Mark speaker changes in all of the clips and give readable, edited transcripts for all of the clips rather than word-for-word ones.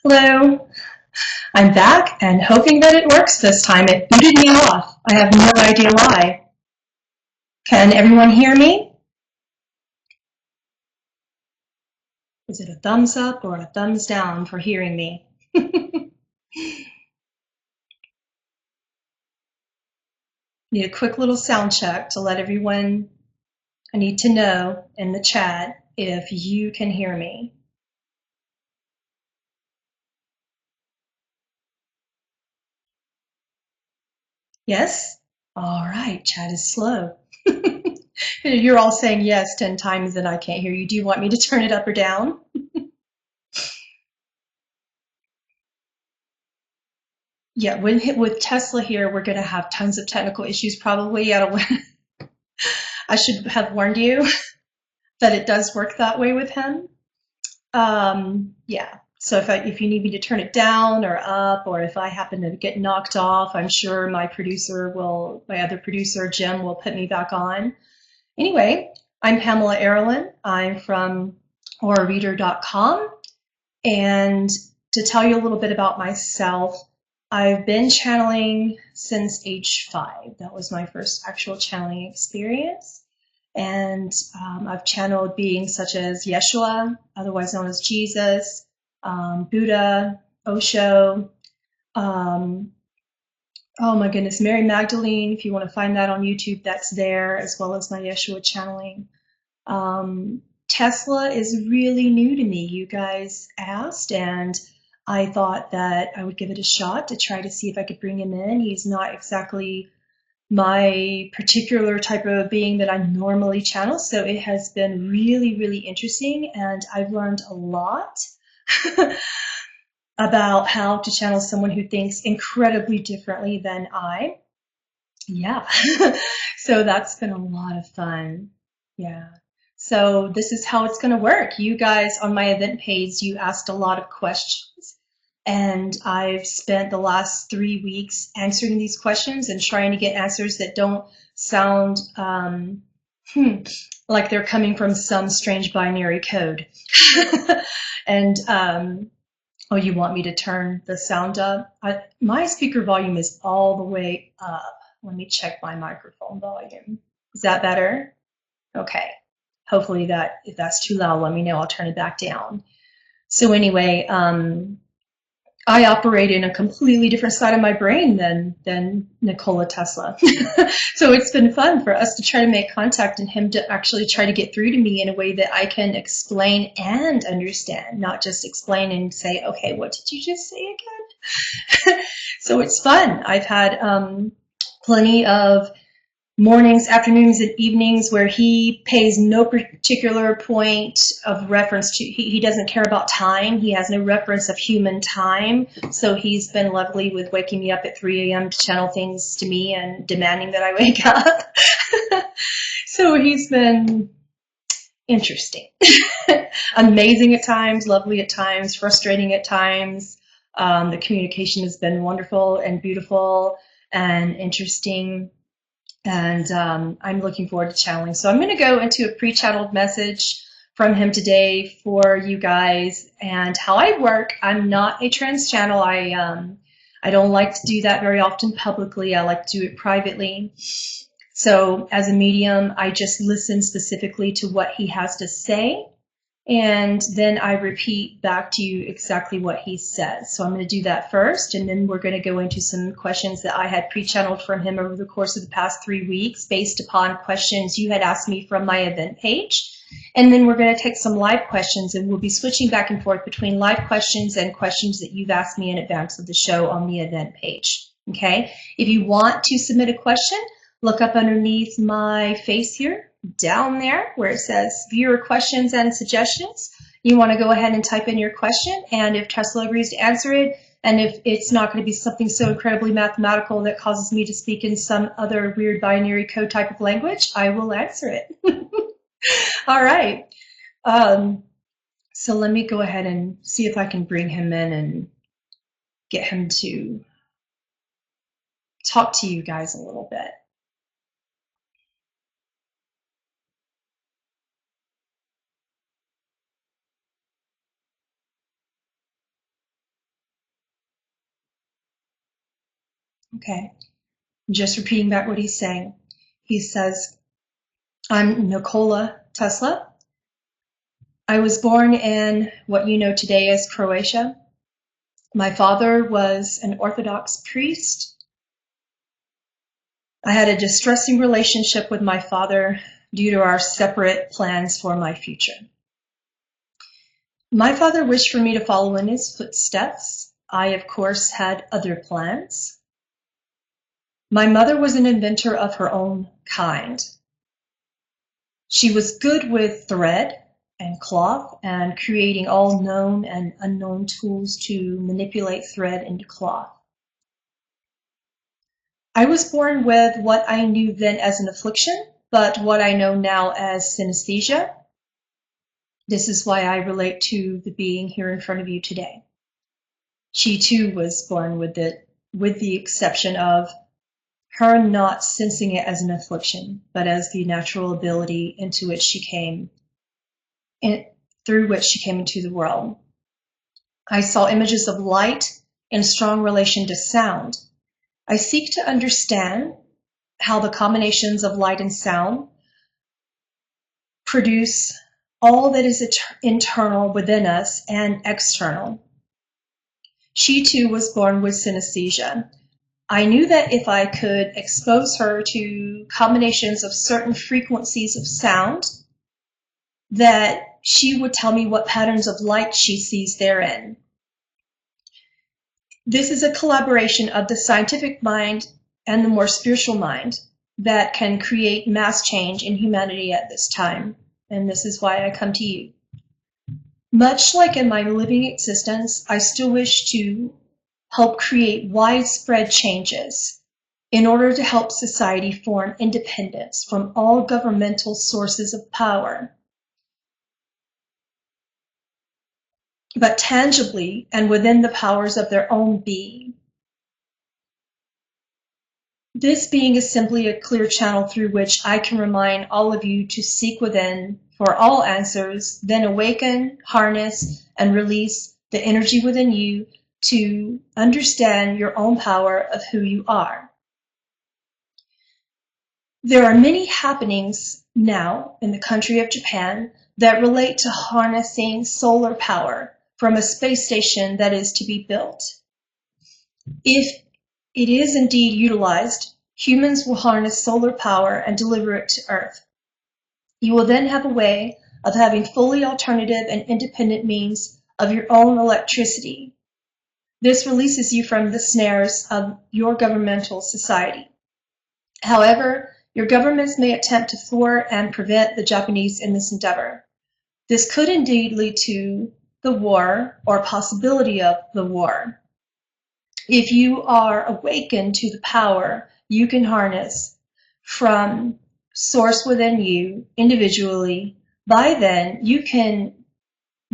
Speaker 1: Hello, I'm back and hoping that it works this time. It booted me off. I have no idea why. Can everyone hear me? Is it a thumbs up or a thumbs down for hearing me? Need a quick little sound check to let everyone, I need to know in the chat if you can hear me. Yes? All right, chat is slow. You're all saying yes 10 times and I can't hear you. Do you want me to turn it up or down? Yeah, with Tesla here, we're going to have tons of technical issues probably. I should have warned you that it does work that way with him. Yeah, so if you need me to turn it down or up, or if I happen to get knocked off, I'm sure my other producer, Jim, will put me back on. Anyway, I'm Pamela Aaralyn. I'm from aurareader.com. And to tell you a little bit about myself, I've been channeling since age 5. That was my first actual channeling experience. And I've channeled beings such as Yeshua, otherwise known as Jesus, Buddha, Osho, oh my goodness, Mary Magdalene. If you want to find that on YouTube, that's there, as well as my Yeshua channeling. Tesla is really new to me. You guys asked, and I thought that I would give it a shot to try to see if I could bring him in. He's not exactly my particular type of being that I normally channel, so it has been really, really interesting, and I've learned a lot about how to channel someone who thinks incredibly differently than I. Yeah, so that's been a lot of fun. Yeah. So this is how it's going to work. You guys on my event page, you asked a lot of questions, and I've spent the last 3 weeks answering these questions and trying to get answers that don't sound like they're coming from some strange binary code. And oh, you want me to turn the sound up? My speaker volume is all the way up. Let me check my microphone volume. Is that better? Okay. Hopefully if that's too loud, let me know. I'll turn it back down. So anyway, I operate in a completely different side of my brain than Nikola Tesla. So it's been fun for us to try to make contact and him to actually try to get through to me in a way that I can explain and understand, not just explain and say, okay, what did you just say again? So it's fun. I've had plenty of mornings, afternoons, and evenings where he pays no particular point of reference to, he doesn't care about time. He has no reference of human time. So he's been lovely with waking me up at 3 a.m. to channel things to me and demanding that I wake up. So he's been interesting. Amazing at times, lovely at times, frustrating at times. The communication has been wonderful and beautiful and interesting. And I'm looking forward to channeling. So I'm going to go into a pre-channeled message from him today for you guys. And how I work, I'm not a trans channel. I don't like to do that very often publicly. I like to do it privately. So as a medium, I just listen specifically to what he has to say. And then I repeat back to you exactly what he says. So I'm going to do that first, and then we're going to go into some questions that I had pre-channeled from him over the course of the past 3 weeks based upon questions you had asked me from my event page. And then we're going to take some live questions, and we'll be switching back and forth between live questions and questions that you've asked me in advance of the show on the event page. Okay? If you want to submit a question, look up underneath my face here, down there where it says viewer questions and suggestions. You want to go ahead and type in your question, and if Tesla agrees to answer it, and if it's not going to be something so incredibly mathematical that causes me to speak in some other weird binary code type of language, I will answer it. All right. So let me go ahead and see if I can bring him in and get him to talk to you guys a little bit. Okay. Just repeating back what he's saying. He says, I'm Nikola Tesla. I was born in what you know today as Croatia. My father was an Orthodox priest. I had a distressing relationship with my father due to our separate plans for my future. My father wished for me to follow in his footsteps. I, of course, had other plans. My mother was an inventor of her own kind. She was good with thread and cloth and creating all known and unknown tools to manipulate thread into cloth. I was born with what I knew then as an affliction, but what I know now as synesthesia. This is why I relate to the being here in front of you today. She too was born with it, with the exception of her not sensing it as an affliction, but as the natural ability into which she came, through which she came into the world. I saw images of light in strong relation to sound. I seek to understand how the combinations of light and sound produce all that is internal within us and external. She too was born with synesthesia. I knew that if I could expose her to combinations of certain frequencies of sound, that she would tell me what patterns of light she sees therein. This is a collaboration of the scientific mind and the more spiritual mind that can create mass change in humanity at this time. And this is why I come to you. Much like in my living existence, I still wish to help create widespread changes in order to help society form independence from all governmental sources of power, but tangibly and within the powers of their own being. This being is simply a clear channel through which I can remind all of you to seek within for all answers, then awaken, harness, and release the energy within you to understand your own power of who you are. There are many happenings now in the country of Japan that relate to harnessing solar power from a space station that is to be built. If it is indeed utilized, humans will harness solar power and deliver it to Earth. You will then have a way of having fully alternative and independent means of your own electricity. This releases you from the snares of your governmental society. However, your governments may attempt to thwart and prevent the Japanese in this endeavor. This could indeed lead to the war or possibility of the war. If you are awakened to the power you can harness from source within you individually, by then you can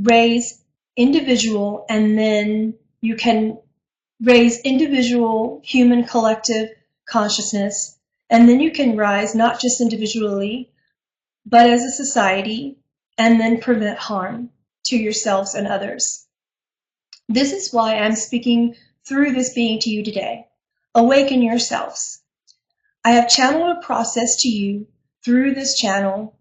Speaker 1: raise individual and then you can raise individual human collective consciousness, and then you can rise not just individually but as a society, and then prevent harm to yourselves and others. This is why I'm speaking through this being to you today. Awaken yourselves. I have channeled a process to you through this channel,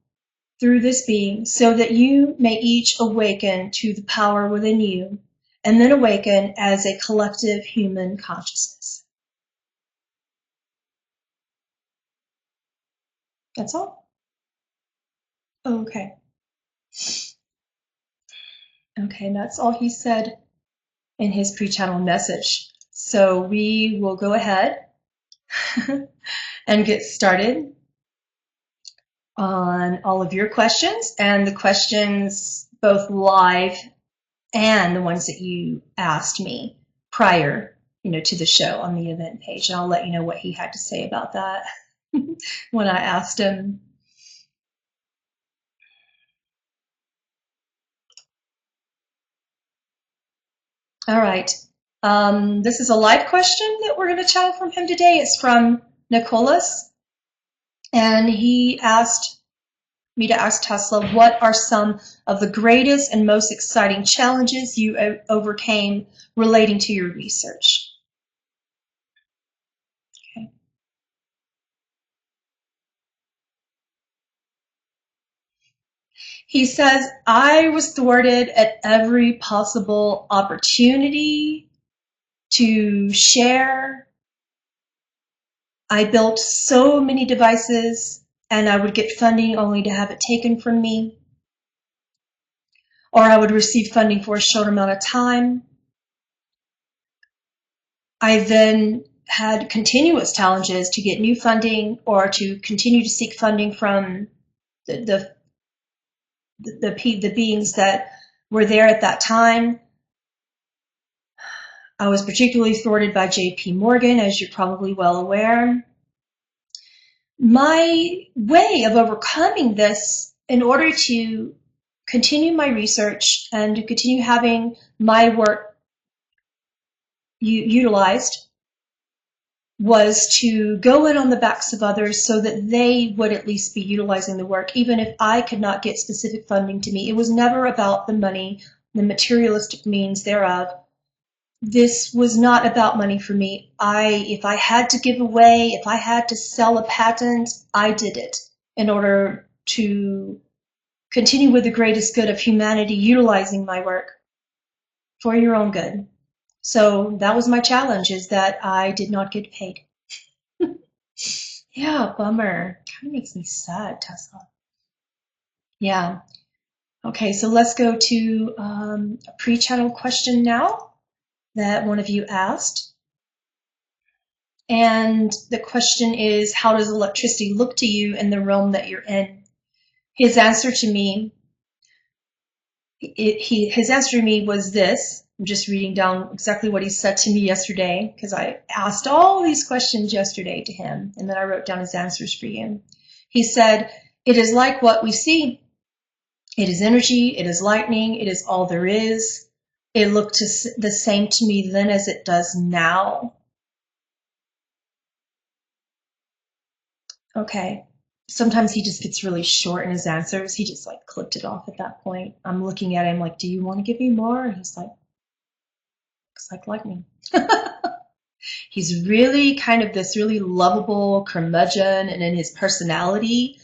Speaker 1: through this being, so that you may each awaken to the power within you, and then awaken as a collective human consciousness. That's all. Okay. Okay, that's all he said in his pre-channel message. So we will go ahead and get started on all of your questions, and the questions both live and the ones that you asked me prior, to the show on the event page. And I'll let you know what he had to say about that when I asked him. All right. This is a live question that we're going to channel from him today. It's from Nicholas, and he asked me to ask Tesla, what are some of the greatest and most exciting challenges you overcame relating to your research? He says, I was thwarted at every possible opportunity to share. I built so many devices and I would get funding only to have it taken from me, or I would receive funding for a short amount of time. I then had continuous challenges to get new funding or to continue to seek funding from the beings that were there at that time. I was particularly thwarted by JP Morgan, as you're probably well aware. My way of overcoming this, in order to continue my research and to continue having my work utilized, was to go in on the backs of others so that they would at least be utilizing the work, even if I could not get specific funding to me. It was never about the money, the materialistic means thereof. This was not about money for me. If I had to give away, if I had to sell a patent, I did it in order to continue with the greatest good of humanity, utilizing my work for your own good. So that was my challenge, is that I did not get paid. Yeah, bummer. Kind of makes me sad, Tesla. Yeah. Okay, so let's go to a pre-channel question now that one of you asked. And the question is, how does electricity look to you in the realm that you're in? His answer to me, his answer to me was this. I'm just reading down exactly what he said to me yesterday, because I asked all these questions yesterday to him, and then I wrote down his answers for you. He said, it is like what we see. It is energy, it is lightning, it is all there is. It looked the same to me then as it does now. Okay. Sometimes he just gets really short in his answers. He just like clipped it off at that point. I'm looking at him like, do you want to give me more? And he's like, looks like lightning. He's really kind of this really lovable curmudgeon, and in his personality,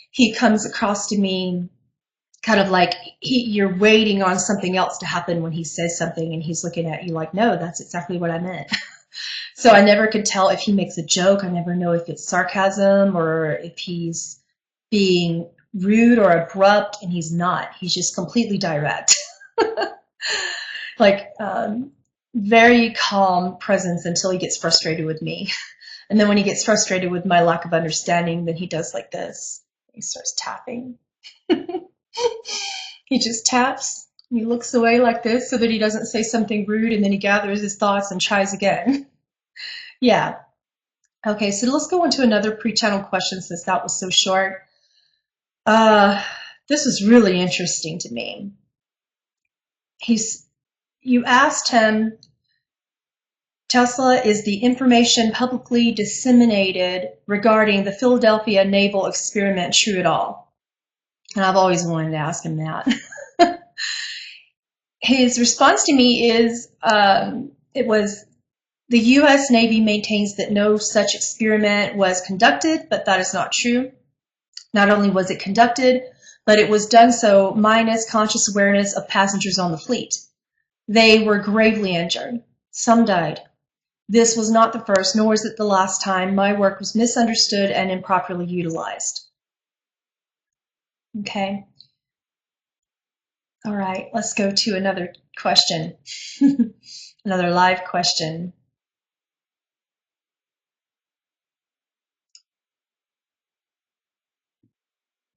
Speaker 1: he comes across to me kind of like you're waiting on something else to happen when he says something, and he's looking at you like, no, that's exactly what I meant. So I never could tell if he makes a joke. I never know if it's sarcasm or if he's being rude or abrupt, and he's not. He's just completely direct. Like very calm presence until he gets frustrated with me. And then when he gets frustrated with my lack of understanding, then he does like this. He starts tapping. He just taps. He looks away like this so that he doesn't say something rude, and then he gathers his thoughts and tries again. Yeah. Okay, so let's go into another pre-channel question since that was so short. This was really interesting to me. You asked him, Tesla, is the information publicly disseminated regarding the Philadelphia naval experiment true at all? And I've always wanted to ask him that. His response to me is, it was, the U.S. Navy maintains that no such experiment was conducted, but that is not true. Not only was it conducted, but it was done so minus conscious awareness of passengers on the fleet. They were gravely injured. Some died. This was not the first, nor is it the last time my work was misunderstood and improperly utilized. Okay. All right, let's go to another question. Another live question.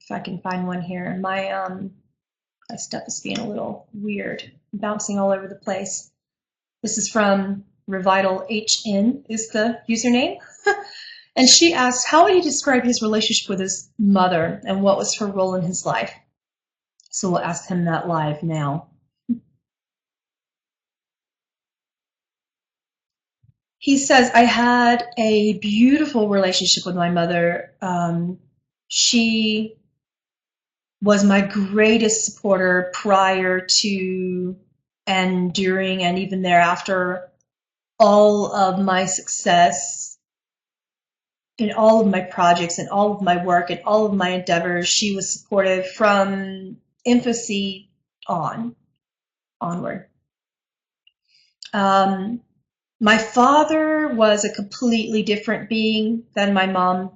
Speaker 1: If I can find one here. My stuff is being a little weird, bouncing all over the place. This is from Revital HN is the username. And she asked, how would he describe his relationship with his mother and what was her role in his life? So we'll ask him that live now. He says, I had a beautiful relationship with my mother. She was my greatest supporter prior to and during and even thereafter all of my success in all of my projects and all of my work and all of my endeavors. She was supportive from infancy onward. My father was a completely different being than my mom,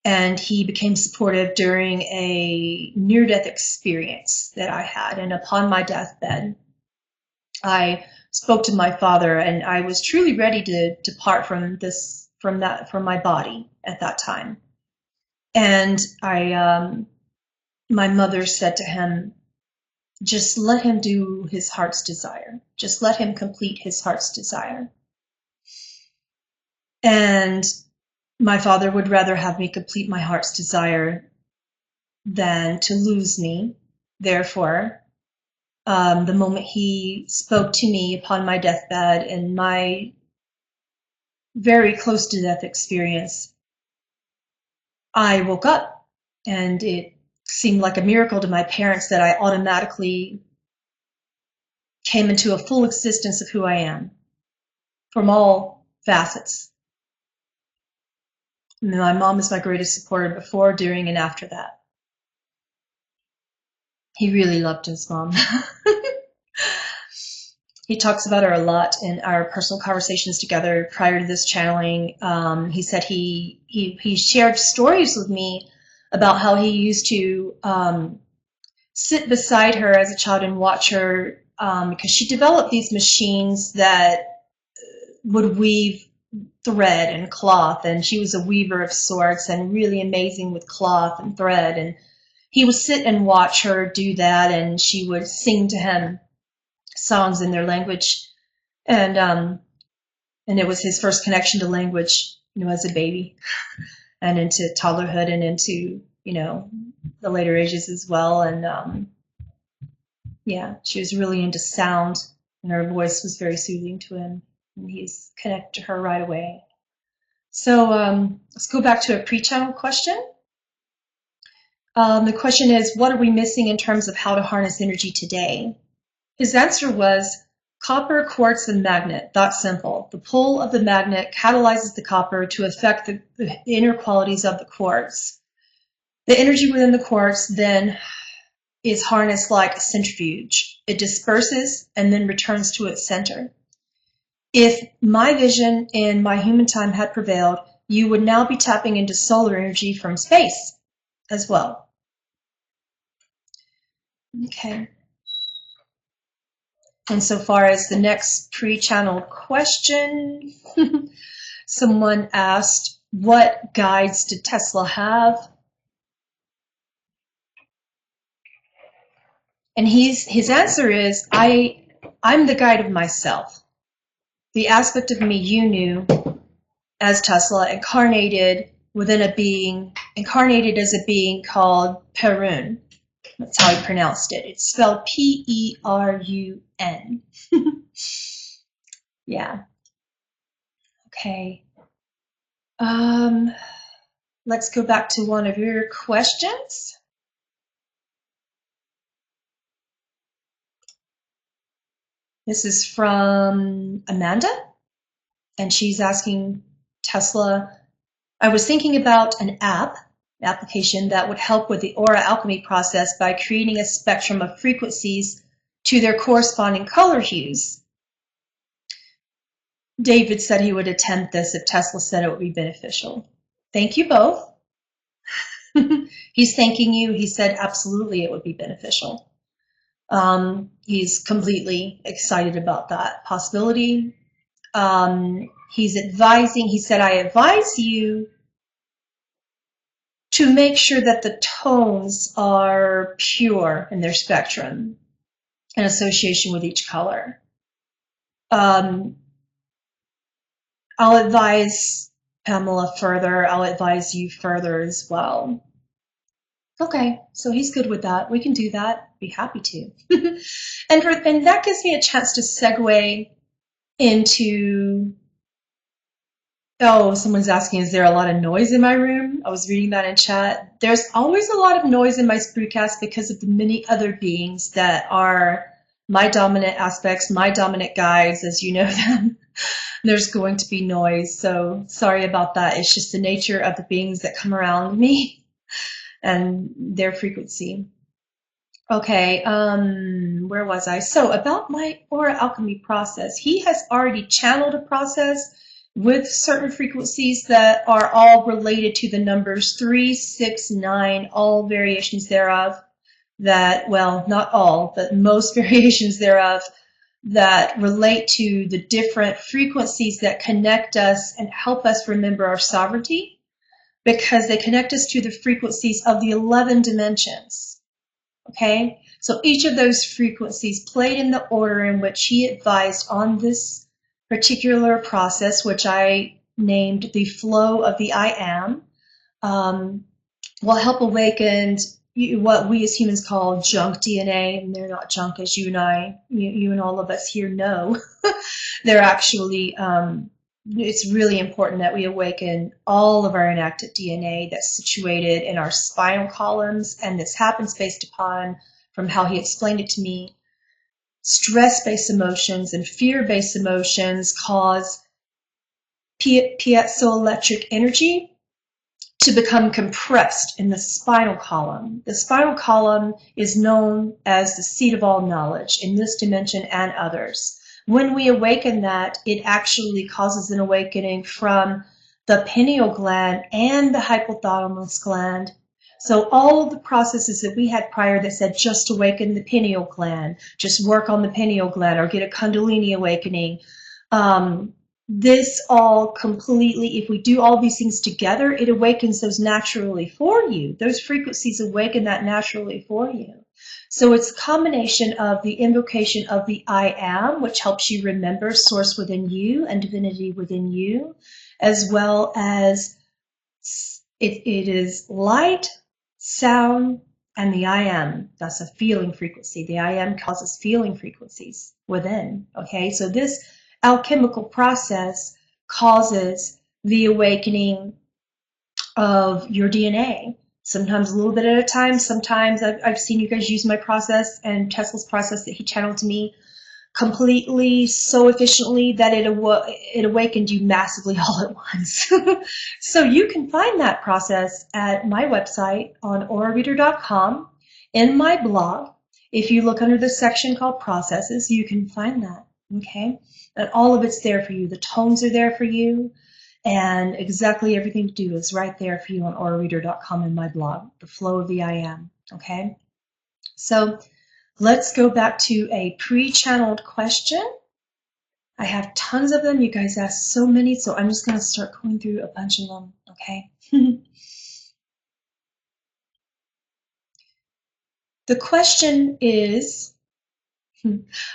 Speaker 1: and he became supportive during a near-death experience that I had. And upon my deathbed, I spoke to my father, and I was truly ready to depart from my body at that time. And my mother said to him, just let him do his heart's desire. Just let him complete his heart's desire. And my father would rather have me complete my heart's desire than to lose me. Therefore, the moment he spoke to me upon my deathbed and my very close to death experience, I woke up, and it seemed like a miracle to my parents that I automatically came into a full existence of who I am from all facets. And my mom is my greatest supporter before, during, and after that. He really loved his mom. He talks about her a lot in our personal conversations together prior to this channeling. He said he shared stories with me about how he used to sit beside her as a child and watch her, because she developed these machines that would weave thread and cloth, and she was a weaver of sorts and really amazing with cloth and thread. And he would sit and watch her do that, and she would sing to him songs in their language, and it was his first connection to language, as a baby, and into toddlerhood, and into the later ages as well. And yeah, she was really into sound, and her voice was very soothing to him, and he's connected to her right away. So let's go back to a pre-channel question. The question is, what are we missing in terms of how to harness energy today? His answer was copper, quartz, and magnet. That's simple. The pull of the magnet catalyzes the copper to affect the inner qualities of the quartz. The energy within the quartz then is harnessed like a centrifuge. It disperses and then returns to its center. If my vision in my human time had prevailed, you would now be tapping into solar energy from space as well. Okay. And so far as the next pre-channel question, someone asked, what guides did Tesla have? And his answer is, I'm the guide of myself. The aspect of me you knew as Tesla incarnated within a being, incarnated as a being called Perun. That's how he pronounced it. It's spelled P-E-R-U-N. Yeah. Okay. Let's go back to one of your questions. This is from Amanda, and she's asking Tesla, I was thinking about an application that would help with the aura alchemy process by creating a spectrum of frequencies to their corresponding color hues. David said he would attempt this if Tesla said it would be beneficial. Thank you both. He's thanking you. He said absolutely it would be beneficial. He's completely excited about that possibility. He's advising, he said, I advise you to make sure that the tones are pure in their spectrum in association with each color. I'll advise Pamela further. I'll advise you further as well. Okay, so he's good with that. We can do that. Be happy to. and that gives me a chance to segue into, oh, someone's asking, is there a lot of noise in my room? I was reading that in chat. There's always a lot of noise in my Sproutcast because of the many other beings that are my dominant aspects, my dominant guides, as you know them. There's going to be noise, so sorry about that. It's just the nature of the beings that come around me and their frequency. Okay, where was I? So about my aura alchemy process, he has already channeled a process with certain frequencies that are all related to the numbers 3, 6, 9, all variations thereof that, well, not all, but most variations thereof that relate to the different frequencies that connect us and help us remember our sovereignty, because they connect us to the frequencies of the 11 dimensions. Okay, so each of those frequencies played in the order in which he advised on this particular process, which I named the flow of the I am, will help awaken what we as humans call junk DNA. And they're not junk, as you and I, you and all of us here know. They're actually, it's really important that we awaken all of our inactive DNA that's situated in our spinal columns, and this happens based upon, from how he explained it to me, stress-based emotions and fear-based emotions cause piezoelectric energy to become compressed in the spinal column. The spinal column is known as the seat of all knowledge in this dimension and others. When we awaken that, it actually causes an awakening from the pineal gland and the hypothalamus gland. So all of the processes that we had prior that said just awaken the pineal gland, just work on the pineal gland or get a Kundalini awakening, this all completely, if we do all these things together, it awakens those naturally for you. Those frequencies awaken that naturally for you. So it's a combination of the invocation of the I am, which helps you remember source within you and divinity within you, as well as it is light, sound, and the I am. That's a feeling frequency. The I am causes feeling frequencies within. Okay, so this alchemical process causes the awakening of your DNA. Sometimes a little bit at a time. Sometimes I've seen you guys use my process and Tesla's process that he channeled to me completely so efficiently that it awakened you massively all at once. So you can find that process at my website on aurareader.com in my blog. If you look under the section called processes, you can find that. Okay, and all of it's there for you. The tones are there for you, and exactly everything to do is right there for you on aurareader.com in my blog, the flow of the I am. Okay, so let's go back to a pre-channeled question. I have tons of them. You guys asked so many, so I'm just going to start going through a bunch of them. Okay. The question is,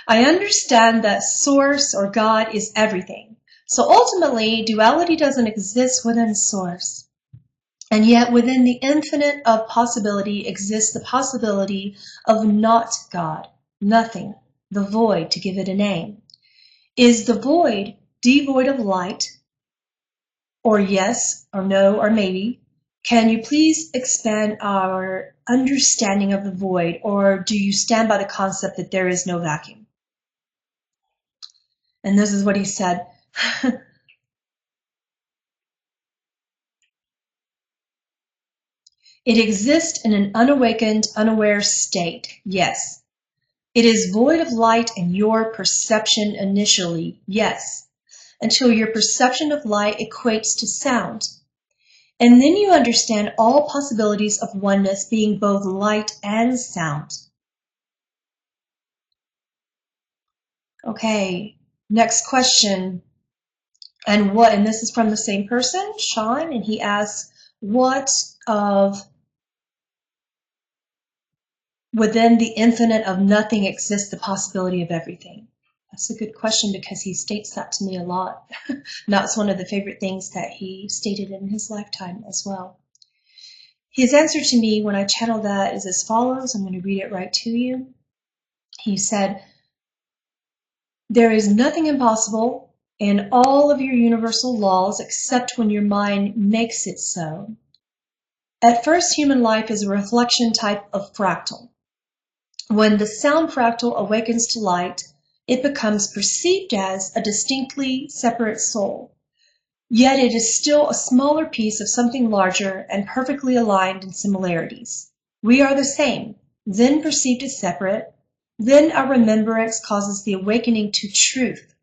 Speaker 1: I understand that Source or God is everything. So ultimately, duality doesn't exist within Source. And yet within the infinite of possibility exists the possibility of not God, nothing, the void, to give it a name. Is the void devoid of light? Or yes, or no, or maybe? Can you please expand our understanding of the void, or do you stand by the concept that there is no vacuum? And this is what he said. It exists in an unawakened, unaware state, yes. It is void of light in your perception initially, yes, until your perception of light equates to sound. And then you understand all possibilities of oneness being both light and sound. Okay, next question. And this is from the same person, Sean, and he asks, what of within the infinite of nothing exists the possibility of everything? That's a good question because he states that to me a lot. That's one of the favorite things that he stated in his lifetime as well. His answer to me when I channel that is as follows. I'm going to read it right to you. He said, there is nothing impossible in all of your universal laws except when your mind makes it so. At first, human life is a reflection type of fractal. When the sound fractal awakens to light, it becomes perceived as a distinctly separate soul. Yet it is still a smaller piece of something larger and perfectly aligned in similarities. We are the same, then perceived as separate, then our remembrance causes the awakening to truth.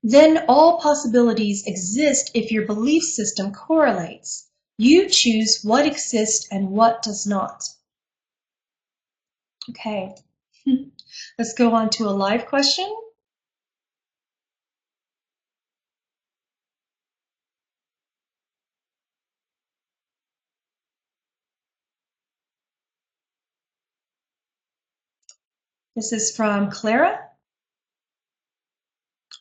Speaker 1: Then all possibilities exist if your belief system correlates. You choose what exists and what does not. Okay, let's go on to a live question. This is from Clara.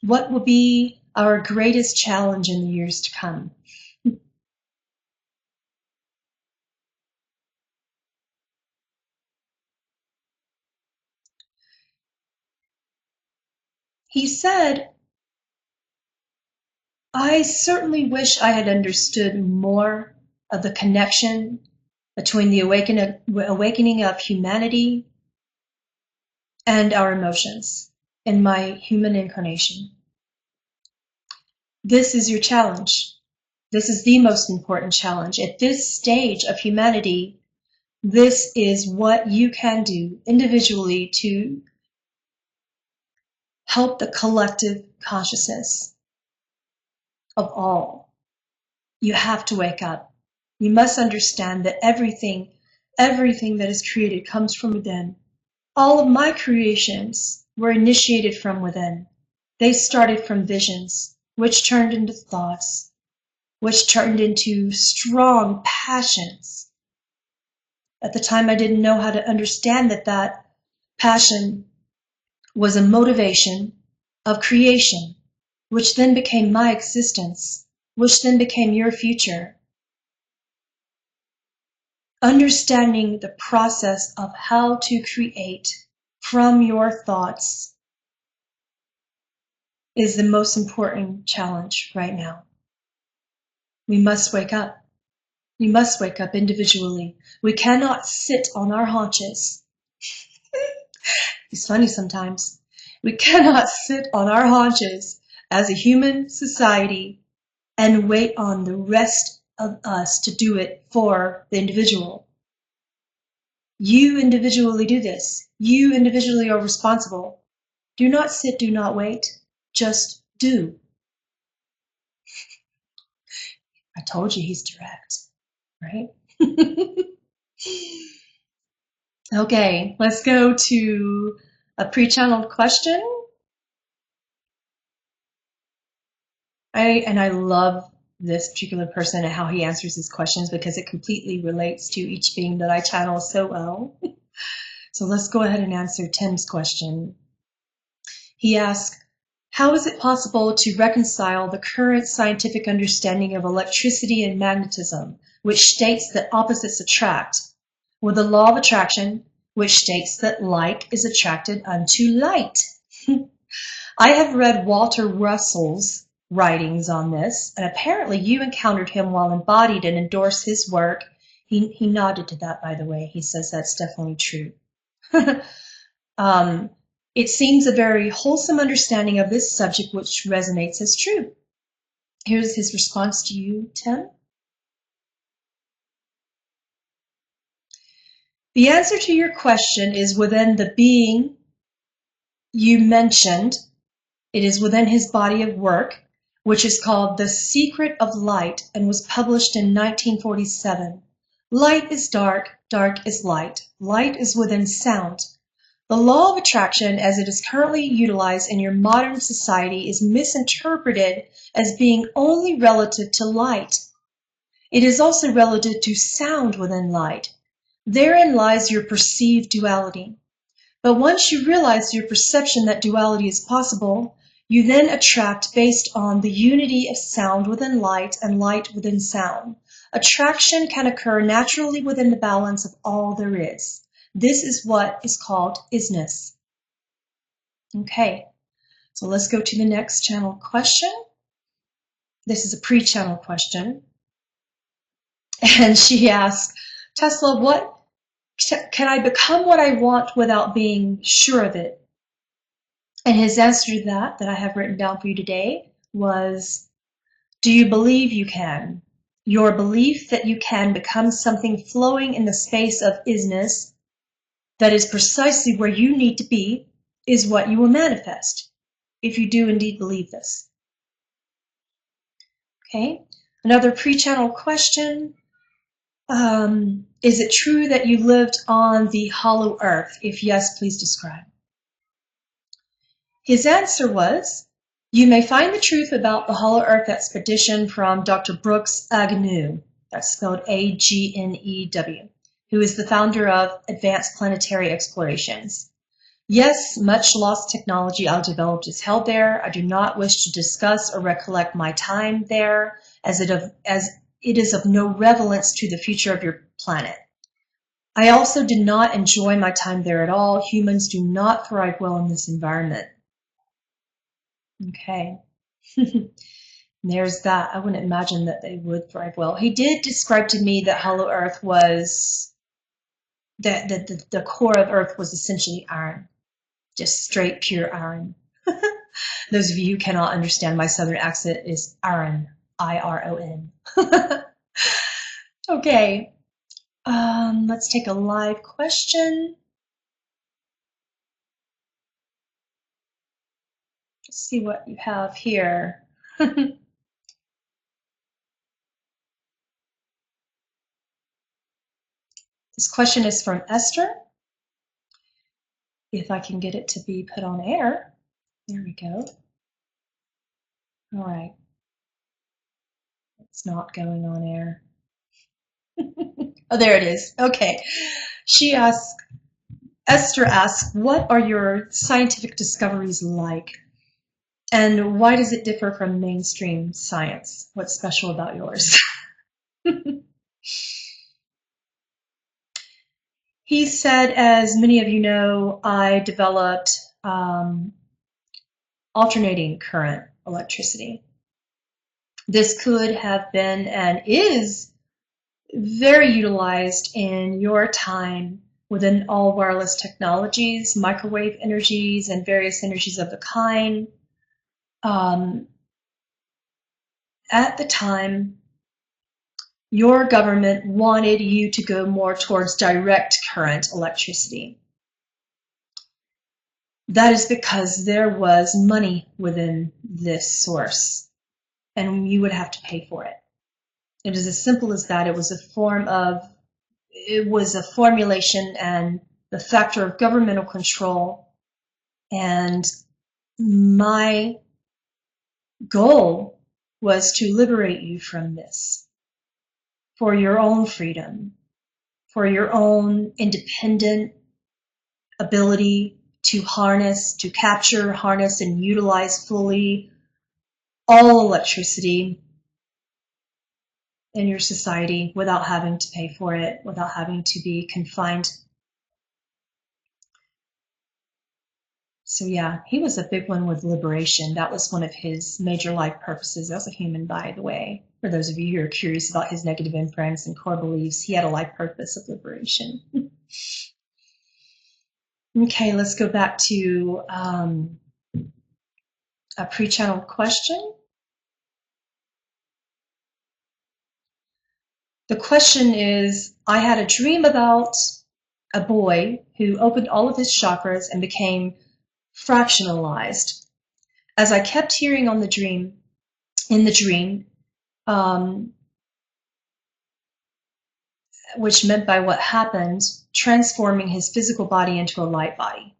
Speaker 1: What will be our greatest challenge in the years to come? He said, I certainly wish I had understood more of the connection between the awakening of humanity and our emotions in my human incarnation. This is your challenge. This is the most important challenge. At this stage of humanity, this is what you can do individually to help the collective consciousness of all. You have to wake up. You must understand that everything that is created comes from within. All of my creations were initiated from within. They started from visions, which turned into thoughts, which turned into strong passions. At the time, I didn't know how to understand that passion was a motivation of creation, which then became my existence, which then became your future. Understanding the process of how to create from your thoughts is the most important challenge right now. We must wake up. We must wake up individually. We cannot sit on our haunches. It's funny sometimes. We cannot sit on our haunches as a human society and wait on the rest of us to do it for the individual. You individually do this. You individually are responsible. Do not sit, do not wait. Just do. I told you he's direct, right? Okay, let's go to a pre-channeled question. I love this particular person and how he answers his questions because it completely relates to each being that I channel so well. So let's go ahead and answer Tim's question. He asked, how is it possible to reconcile the current scientific understanding of electricity and magnetism, which states that opposites attract, with the law of attraction, which states that like is attracted unto light? I have read Walter Russell's writings on this, and apparently you encountered him while embodied and endorsed his work. He nodded to that, by the way. He says that's definitely true. It seems a very wholesome understanding of this subject which resonates as true. Here's his response to you, Tim. The answer to your question is within the being you mentioned. It is within his body of work, which is called The Secret of Light and was published in 1947. Light is dark, dark is light. Light is within sound. The law of attraction, as it is currently utilized in your modern society, is misinterpreted as being only relative to light. It is also relative to sound within light. Therein lies your perceived duality. But once you realize your perception that duality is possible, you then attract based on the unity of sound within light and light within sound. Attraction can occur naturally within the balance of all there is. This is what is called isness. Okay, so let's go to the next channel question. This is a pre-channel question. And she asks, Tesla, what can I become what I want without being sure of it? And his answer to that I have written down for you today was, do you believe you can? Your belief that you can become something flowing in the space of isness that is precisely where you need to be is what you will manifest, if you do indeed believe this. Okay, another pre-channel question. Is it true that you lived on the hollow earth? If yes, please describe. His answer was, you may find the truth about the hollow earth expedition from Dr. Brooks Agnew, that's spelled A-G-N-E-W, who is the founder of Advanced Planetary Explorations. Yes, much lost technology I developed is held there. I do not wish to discuss or recollect my time there, as it is of no relevance to the future of your planet. I also did not enjoy my time there at all. Humans do not thrive well in this environment. Okay. There's that. I wouldn't imagine that they would thrive well. He did describe to me that hollow earth was, that the core of earth was essentially iron. Just straight, pure iron. Those of you who cannot understand my southern accent is iron, I-R-O-N. Okay, let's take a live question. Let's see what you have here. This question is from Esther. If I can get it to be put on air. There we go. All right. It's not going on air. Oh, there it is. Okay. She asks, Esther asks, what are your scientific discoveries like? And why does it differ from mainstream science? What's special about yours? He said, as many of you know, I developed alternating current electricity. This could have been and is very utilized in your time within all wireless technologies, microwave energies, and various energies of the kind. At the time, your government wanted you to go more towards direct current electricity. That is because there was money within this source, and you would have to pay for it. It is as simple as that. It was a formulation and the factor of governmental control. And my goal was to liberate you from this for your own freedom, for your own independent ability to harness, to capture, harness, and utilize fully all electricity in your society without having to pay for it, without having to be confined. So yeah, he was a big one with liberation. That was one of his major life purposes as a human, by the way. For those of you who are curious about his negative imprints and core beliefs, he had a life purpose of liberation. Okay, let's go back to a pre-channeled question. The question is, I had a dream about a boy who opened all of his chakras and became fractionalized. As I kept hearing in the dream, which meant by what happened, transforming his physical body into a light body.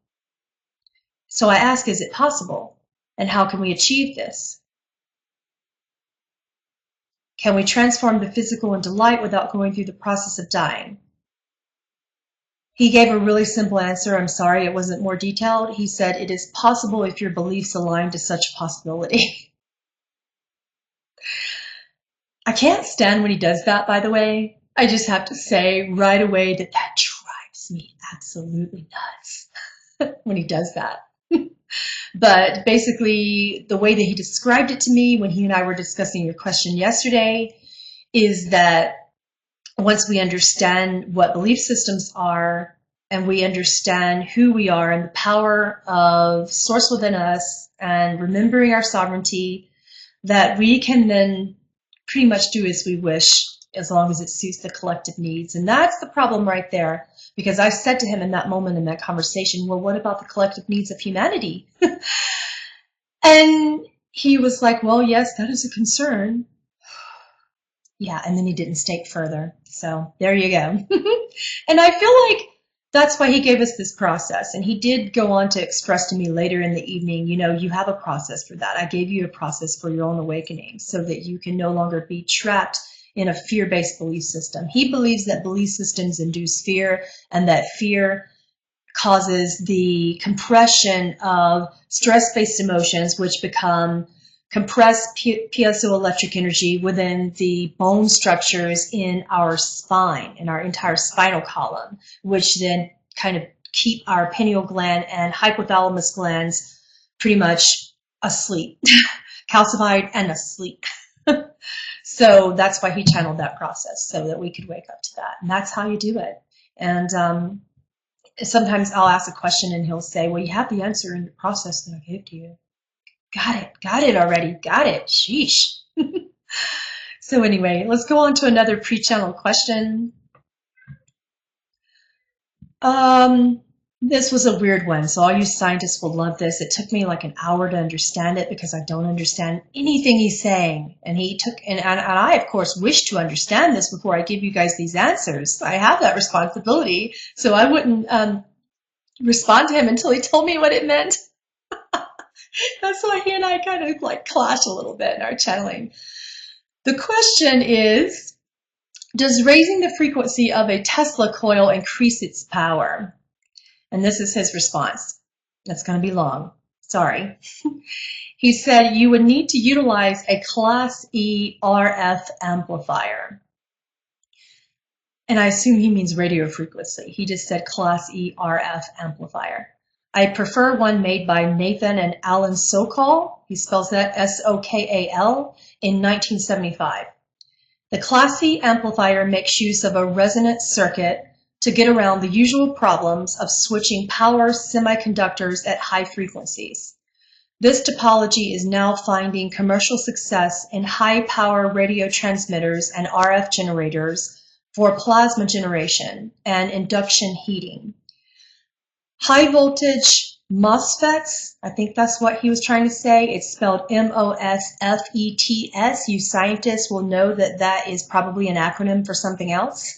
Speaker 1: So I ask, is it possible? And how can we achieve this? Can we transform the physical into light without going through the process of dying? He gave a really simple answer. I'm sorry it wasn't more detailed. He said, it is possible if your beliefs align to such a possibility. I can't stand when he does that, by the way. I just have to say right away that drives me absolutely nuts when he does that. But basically, the way that he described it to me when he and I were discussing your question yesterday is that once we understand what belief systems are and we understand who we are and the power of source within us and remembering our sovereignty, that we can then pretty much do as we wish as long as it suits the collective needs. And that's the problem right there, because I said to him in that moment in that conversation, well, what about the collective needs of humanity? And he was like, well, yes, that is a concern. Yeah, and then he didn't state further. So there you go. And I feel like that's why he gave us this process. And he did go on to express to me later in the evening, you know, you have a process for that. I gave you a process for your own awakening so that you can no longer be trapped in a fear-based belief system. He believes that belief systems induce fear, and that fear causes the compression of stress-based emotions, which become compressed piezoelectric energy within the bone structures in our spine, in our entire spinal column, which then kind of keep our pineal gland and hypothalamus glands pretty much asleep, calcified and asleep. So that's why he channeled that process, so that we could wake up to that. And that's how you do it. And sometimes I'll ask a question and he'll say, well, you have the answer in the process that I gave to you. Got it already, got it, sheesh. So anyway, let's go on to another pre-channel question. This was a weird one, so all you scientists will love this. It took me like an hour to understand it because I don't understand anything he's saying. And I, of course, wish to understand this before I give you guys these answers. I have that responsibility, so I wouldn't respond to him until he told me what it meant. That's why he and I kind of like clash a little bit in our channeling. The question is, does raising the frequency of a Tesla coil increase its power? And this is his response. That's going to be long. Sorry. He said you would need to utilize a Class E RF amplifier. And I assume he means radio frequency. He just said Class E RF amplifier. I prefer one made by Nathan and Alan Sokal. He spells that S-O-K-A-L in 1975. The Class E amplifier makes use of a resonant circuit to get around the usual problems of switching power semiconductors at high frequencies. This topology is now finding commercial success in high-power radio transmitters and RF generators for plasma generation and induction heating. High-voltage MOSFETs, I think that's what he was trying to say. It's spelled M-O-S-F-E-T-S. You scientists will know that that is probably an acronym for something else.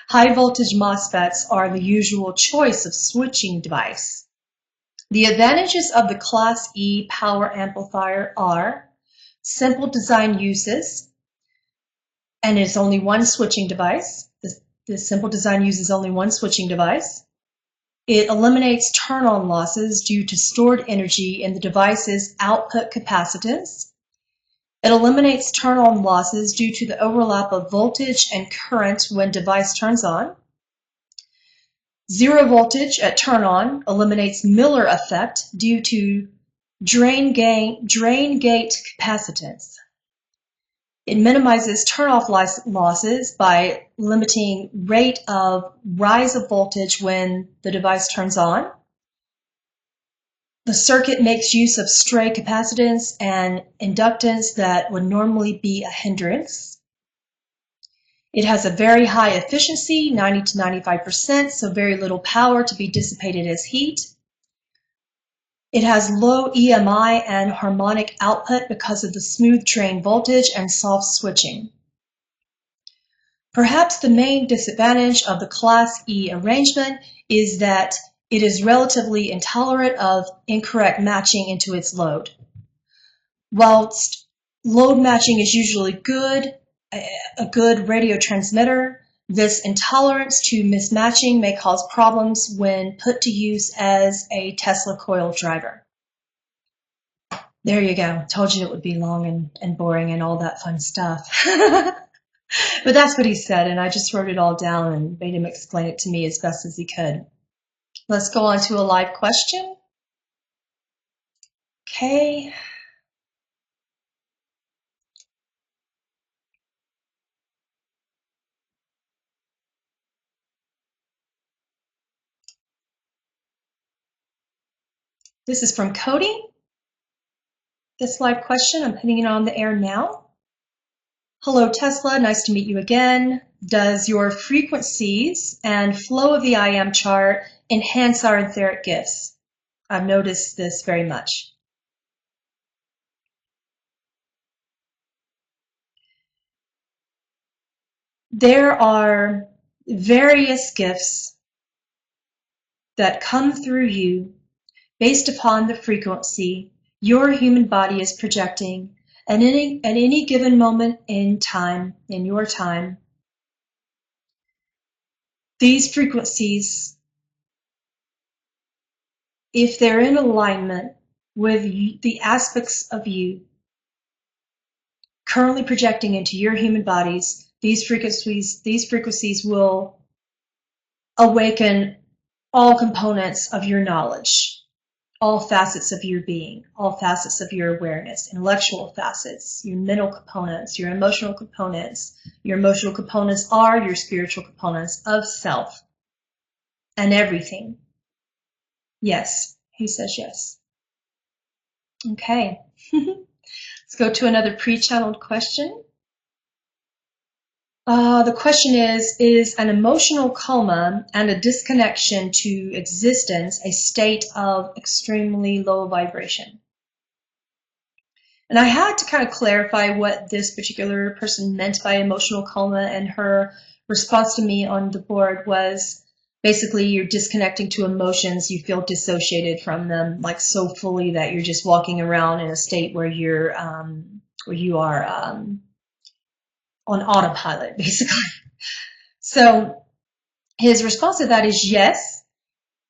Speaker 1: High-voltage MOSFETs are the usual choice of switching device. The advantages of the Class E power amplifier are simple design uses, and it's only one switching device. The simple design uses only one switching device. It eliminates turn-on losses due to stored energy in the device's output capacitance. It eliminates turn-on losses due to the overlap of voltage and current when device turns on. Zero voltage at turn-on eliminates Miller effect due to drain gate capacitance. It minimizes turn-off losses by limiting rate of rise of voltage when the device turns on. The circuit makes use of stray capacitance and inductance that would normally be a hindrance. It has a very high efficiency, 90 to 95%, so very little power to be dissipated as heat. It has low EMI and harmonic output because of the smooth drain voltage and soft switching. Perhaps the main disadvantage of the Class E arrangement is that it is relatively intolerant of incorrect matching into its load. Whilst load matching is usually good, a good radio transmitter, this intolerance to mismatching may cause problems when put to use as a Tesla coil driver. There you go. Told you it would be long and boring and all that fun stuff. But that's what he said, and I just wrote it all down and made him explain it to me as best as he could. Let's go on to a live question. Okay. This is from Cody. This live question, I'm putting it on the air now. Hello, Tesla. Nice to meet you again. Does your frequencies and flow of the I Am chart enhance our etheric gifts? I've noticed this very much. There are various gifts that come through you based upon the frequency your human body is projecting at any given moment in time, in your time. These frequencies, if they're in alignment with the aspects of you currently projecting into your human bodies, these frequencies will awaken all components of your knowledge, all facets of your being, all facets of your awareness, intellectual facets, your mental components, your emotional components. Your emotional components are your spiritual components of self and everything. Yes, he says yes. Okay. Let's go to another pre-channeled question. The question is an emotional coma and a disconnection to existence a state of extremely low vibration? And I had to kind of clarify what this particular person meant by emotional coma, and her response to me on the board was basically you're disconnecting to emotions, you feel dissociated from them, like so fully that you're just walking around in a state where you are on autopilot, basically. So his response to that is yes,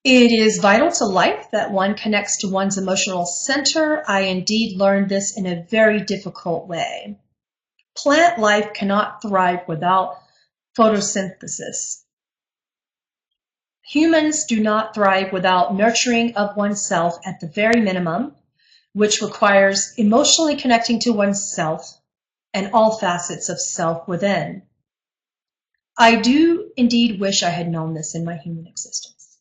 Speaker 1: it is vital to life that one connects to one's emotional center. I indeed learned this in a very difficult way. Plant life cannot thrive without photosynthesis. Humans do not thrive without nurturing of oneself at the very minimum, which requires emotionally connecting to oneself and all facets of self within. I do indeed wish I had known this in my human existence.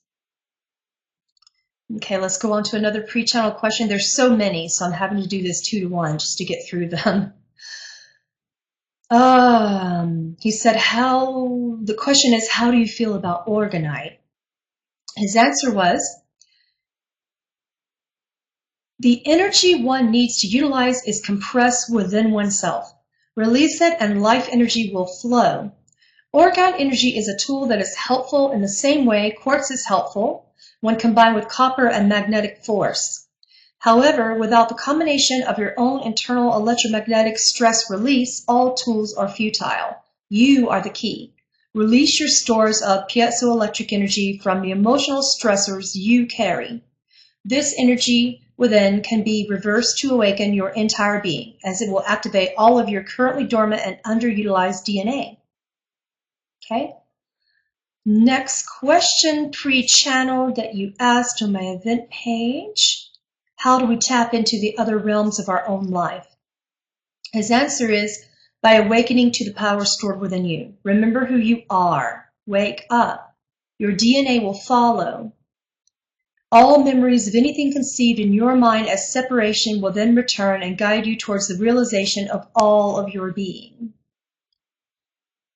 Speaker 1: Okay, let's go on to another pre-channel question. There's so many, so I'm having to do this 2 to 1 just to get through them. He said, the question is, how do you feel about orgonite? His answer was, the energy one needs to utilize is compressed within oneself. Release it and life energy will flow. Orgone energy is a tool that is helpful in the same way quartz is helpful when combined with copper and magnetic force. However, without the combination of your own internal electromagnetic stress release, all tools are futile. You are the key. Release your stores of piezoelectric energy from the emotional stressors you carry. This energy within can be reversed to awaken your entire being, as it will activate all of your currently dormant and underutilized DNA. Okay? Next question, pre-channel that you asked on my event page. How do we tap into the other realms of our own life? His answer is by awakening to the power stored within you. Remember who you are. Wake up. Your DNA will follow. All memories of anything conceived in your mind as separation will then return and guide you towards the realization of all of your being.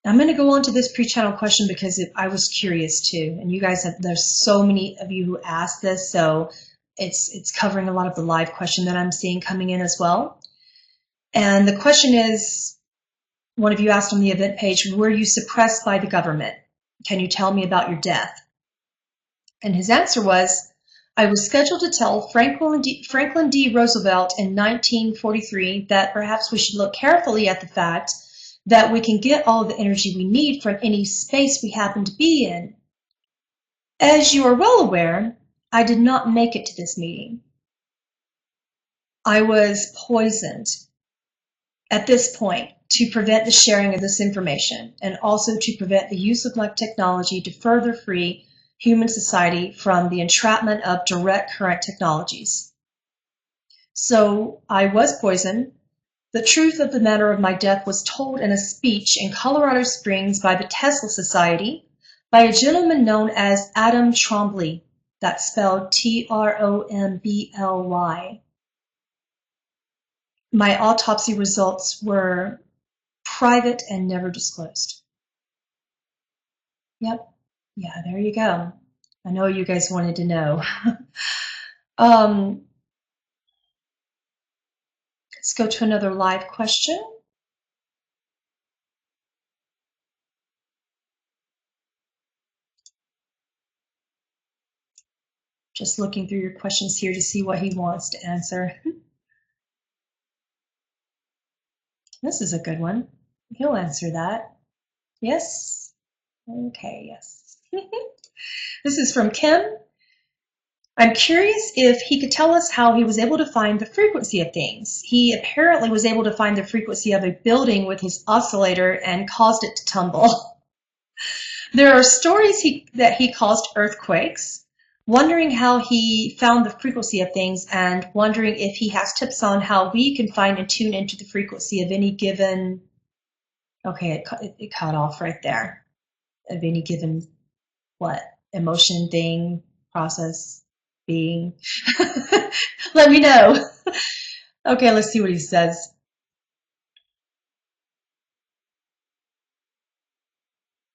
Speaker 1: I'm going to go on to this pre-channel question because I was curious too, and you guys there's so many of you who asked this, so it's covering a lot of the live question that I'm seeing coming in as well. And the question is, one of you asked on the event page, were you suppressed by the government? Can you tell me about your death? And his answer was, I was scheduled to tell Franklin D. Roosevelt in 1943 that perhaps we should look carefully at the fact that we can get all the energy we need from any space we happen to be in. As you are well aware, I did not make it to this meeting. I was poisoned at this point to prevent the sharing of this information and also to prevent the use of my technology to further free human society from the entrapment of direct current technologies. So I was poisoned. The truth of the matter of my death was told in a speech in Colorado Springs by the Tesla Society by a gentleman known as Adam Trombley. That's spelled T-R-O-M-B-L-Y. My autopsy results were private and never disclosed. Yep. Yeah, there you go. I know you guys wanted to know. Let's go to another live question. Just looking through your questions here to see what he wants to answer. This is a good one. He'll answer that. Yes? Okay, yes. This is from Kim. I'm curious if he could tell us how he was able to find the frequency of things. He apparently was able to find the frequency of a building with his oscillator and caused it to tumble. There are stories that he caused earthquakes, wondering how he found the frequency of things, and wondering if he has tips on how we can find and tune into the frequency of any given, okay, it cut off right there, of any given, what, emotion, thing, process, being. Let me know. Okay, let's see what he says.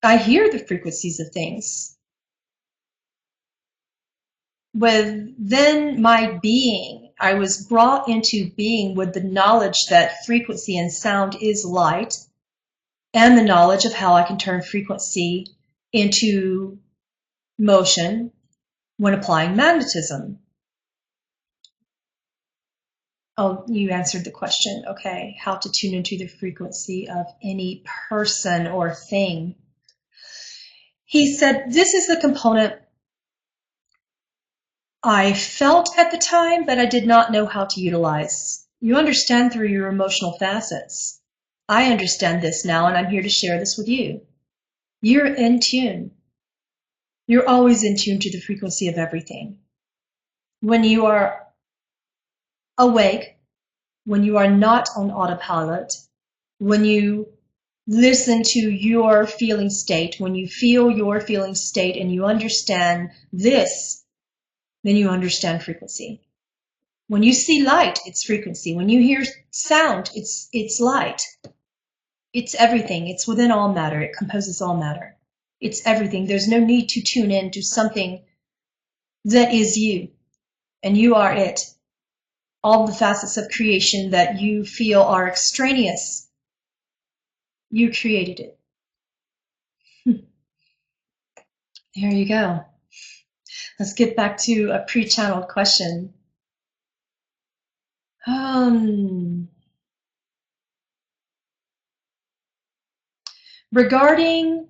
Speaker 1: I hear the frequencies of things. Within my being, I was brought into being with the knowledge that frequency and sound is light, and the knowledge of how I can turn frequency into motion when applying magnetism. Oh, you answered the question. Okay, how to tune into the frequency of any person or thing. He said, this is the component I felt at the time, but I did not know how to utilize. You understand through your emotional facets. I understand this now, and I'm here to share this with you. You're in tune. You're always in tune to the frequency of everything. When you are awake, when you are not on autopilot, when you listen to your feeling state, when you feel your feeling state and you understand this, then you understand frequency. When you see light, it's frequency. When you hear sound, it's light. It's everything. It's within all matter. It composes all matter. It's everything. There's no need to tune in to something that is you, and you are it. All the facets of creation that you feel are extraneous, you created it. There you go. Let's get back to a pre-channeled question. Regarding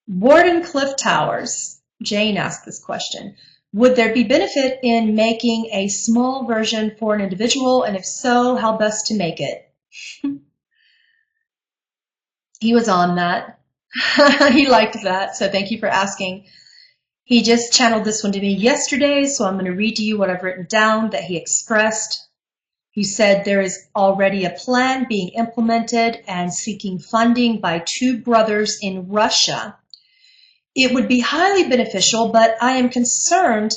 Speaker 1: Wardenclyffe Towers, Jane asked this question. Would there be benefit in making a small version for an individual, and if so, how best to make it? He was on that. He liked that, so thank you for asking. He just channeled this one to me yesterday, so I'm going to read to you what I've written down that he expressed. He said there is already a plan being implemented and seeking funding by two brothers in Russia. It would be highly beneficial, but I am concerned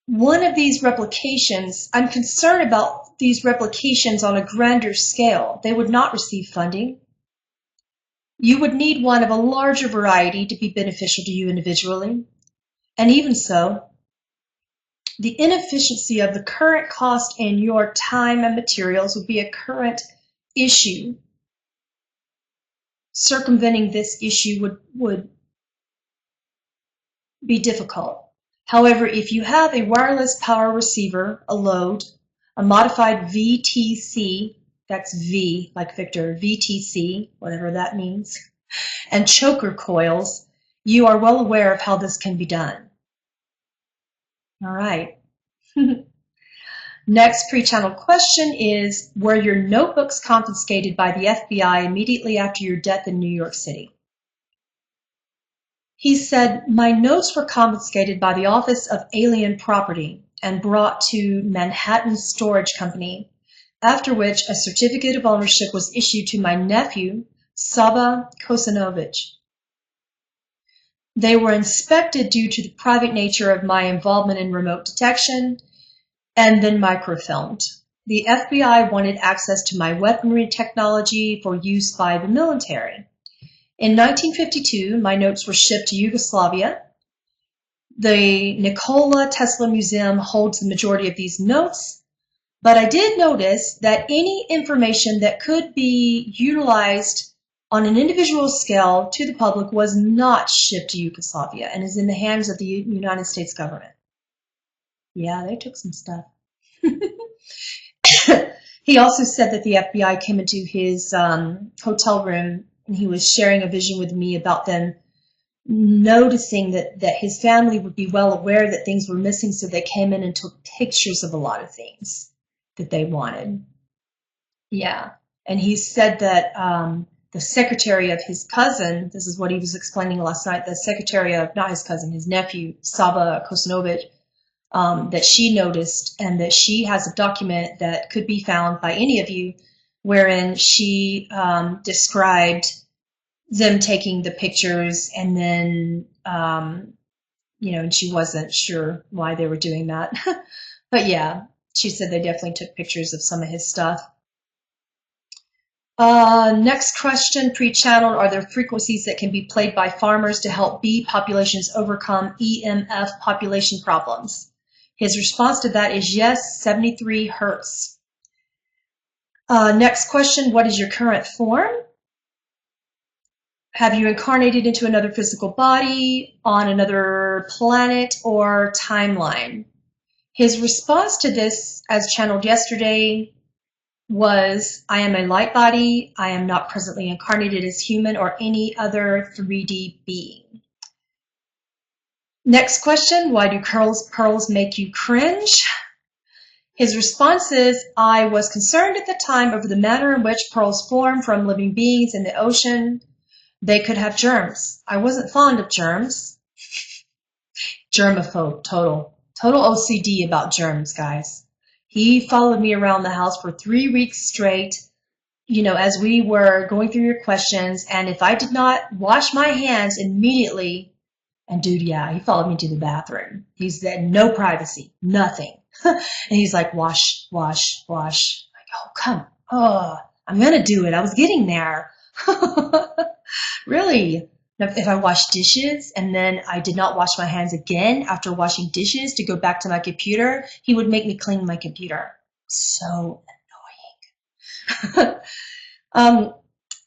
Speaker 1: I'm concerned about these replications on a grander scale. They would not receive funding. You would need one of a larger variety to be beneficial to you individually. And even so, the inefficiency of the current cost in your time and materials would be a current issue. Circumventing this issue would be difficult. However, if you have a wireless power receiver, a load, a modified VTC, that's V like Victor, VTC, whatever that means, and choker coils, you are well aware of how this can be done. All right. Next pre-channel question is, were your notebooks confiscated by the FBI immediately after your death in New York City? He said, my notes were confiscated by the Office of Alien Property and brought to Manhattan Storage Company, after which a certificate of ownership was issued to my nephew, Saba Kosanovich. They were inspected due to the private nature of my involvement in remote detection and then microfilmed. the FBI wanted access to my weaponry technology for use by the military. In 1952, my notes were shipped to Yugoslavia. The Nikola Tesla Museum holds the majority of these notes, but I did notice that any information that could be utilized on an individual scale to the public was not shipped to Yugoslavia and is in the hands of the United States government. Yeah, they took some stuff. He also said that the FBI came into his hotel room and he was sharing a vision with me about them noticing that his family would be well aware that things were missing, so they came in and took pictures of a lot of things that they wanted. Yeah. And he said that the secretary of his cousin, this is what he was explaining last night, the secretary of, not his cousin, his nephew, Saba Kosanovic, that she noticed, and that she has a document that could be found by any of you wherein she described them taking the pictures, and then, and she wasn't sure why they were doing that. But yeah, she said they definitely took pictures of some of his stuff. Next question, pre-channeled, are there frequencies that can be played by farmers to help bee populations overcome EMF population problems? His response to that is yes, 73 hertz. Next question, what is your current form? Have you incarnated into another physical body, on another planet or timeline? His response to this, as channeled yesterday, was, I am a light body. I am not presently incarnated as human or any other 3D being. Next question, why do pearls make you cringe? His response is, I was concerned at the time over the manner in which pearls form from living beings in the ocean. They could have germs. I wasn't fond of germs. Germaphobe, total OCD about germs, guys. He followed me around the house for 3 weeks straight, as we were going through your questions. And if I did not wash my hands immediately, and dude, yeah, he followed me to the bathroom. He said, no privacy, nothing. And he's like, wash. Like, oh, come. Oh, I'm going to do it. I was getting there. Really? If I wash dishes and then I did not wash my hands again after washing dishes to go back to my computer, he would make me clean my computer. So annoying.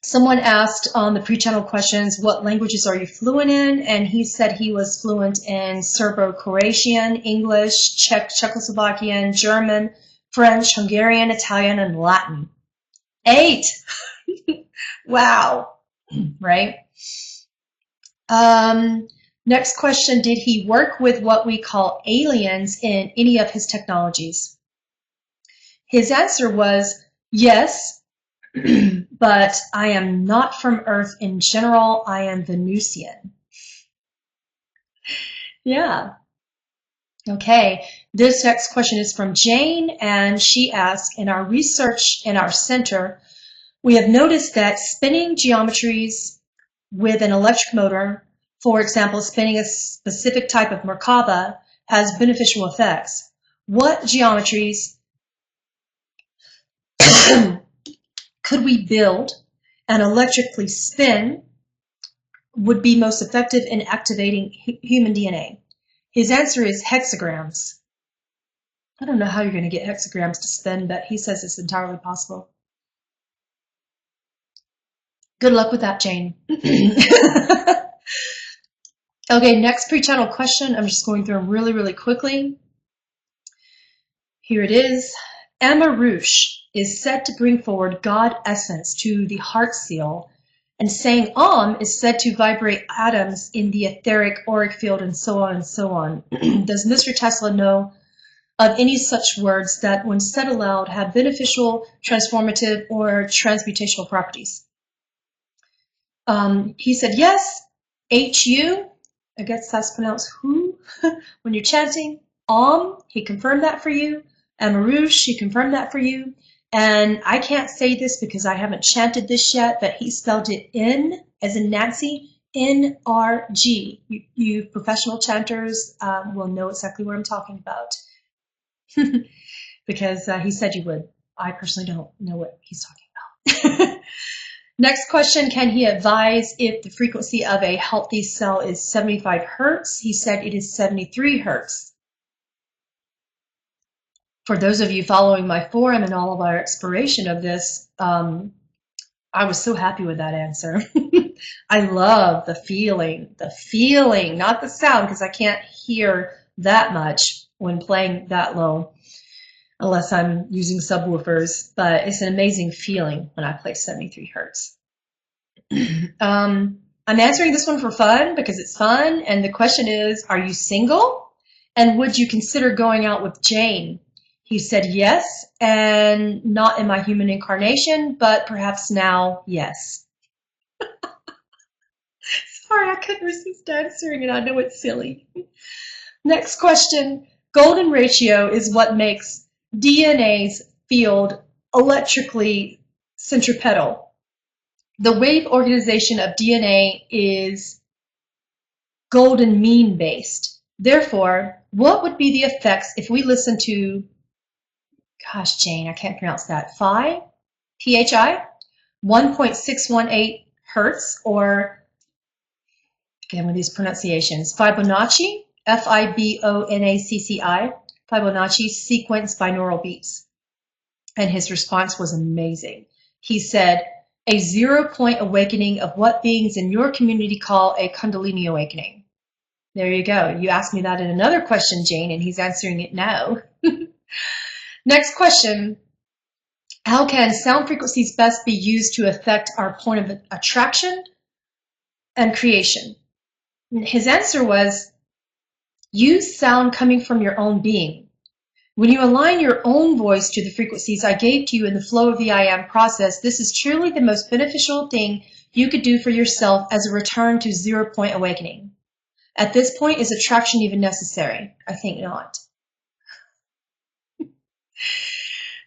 Speaker 1: Someone asked on the pre-channel questions, what languages are you fluent in? And he said he was fluent in Serbo-Croatian, English, Czechoslovakian, German, French, Hungarian, Italian, and Latin. 8! Wow. Right? Next question, did he work with what we call aliens in any of his technologies? His answer was yes, but I am not from Earth in general. I am Venusian. Yeah. Okay. This next question is from Jane, and she asks, in our research in our center, we have noticed that spinning geometries with an electric motor, for example, spinning a specific type of Merkaba, has beneficial effects. What geometries could we build and electrically spin would be most effective in activating human DNA? His answer is hexagrams. I don't know how you're going to get hexagrams to spin, but he says it's entirely possible. Good luck with that, Jane. Okay, next pre-channel question. I'm just going through them really, really quickly. Here it is. Amarush is said to bring forward God essence to the heart seal, and saying Om is said to vibrate atoms in the etheric auric field, and so on and so on. Does Mr. Tesla know of any such words that, when said aloud, have beneficial, transformative, or transmutational properties? He said yes. HU, I guess that's pronounced who, when you're chanting. Om, he confirmed that for you. Amarush, he confirmed that for you. And I can't say this because I haven't chanted this yet, but he spelled it N, as in Nancy, NRG. You professional chanters will know exactly what I'm talking about. because he said you would. I personally don't know what he's talking about. Next question, can he advise if the frequency of a healthy cell is 75 hertz? He said it is 73 hertz. For those of you following my forum and all of our exploration of this, I was so happy with that answer. I love the feeling, not the sound, because I can't hear that much when playing that low unless I'm using subwoofers, but it's an amazing feeling when I play 73 hertz. I'm answering this one for fun because it's fun, and the question is, are you single? And would you consider going out with Jane? He said yes, and not in my human incarnation, but perhaps now, yes. Sorry, I couldn't resist answering it. I know it's silly. Next question. Golden ratio is what makes DNA's field electrically centripetal. The wave organization of DNA is golden mean based. Therefore, what would be the effects if we listen to, gosh, Jane, I can't pronounce that, phi, 1.618 hertz, or, again with these pronunciations, Fibonacci, Fibonacci, Fibonacci sequence binaural beats. And his response was amazing. He said, a 0-point awakening of what beings in your community call a Kundalini awakening. There you go. You asked me that in another question, Jane, and he's answering it now. Next question. How can sound frequencies best be used to affect our point of attraction and creation? His answer was, use sound coming from your own being. When you align your own voice to the frequencies I gave to you in the flow of the I Am process, this is truly the most beneficial thing you could do for yourself as a return to 0-point awakening. At this point, is attraction even necessary? I think not.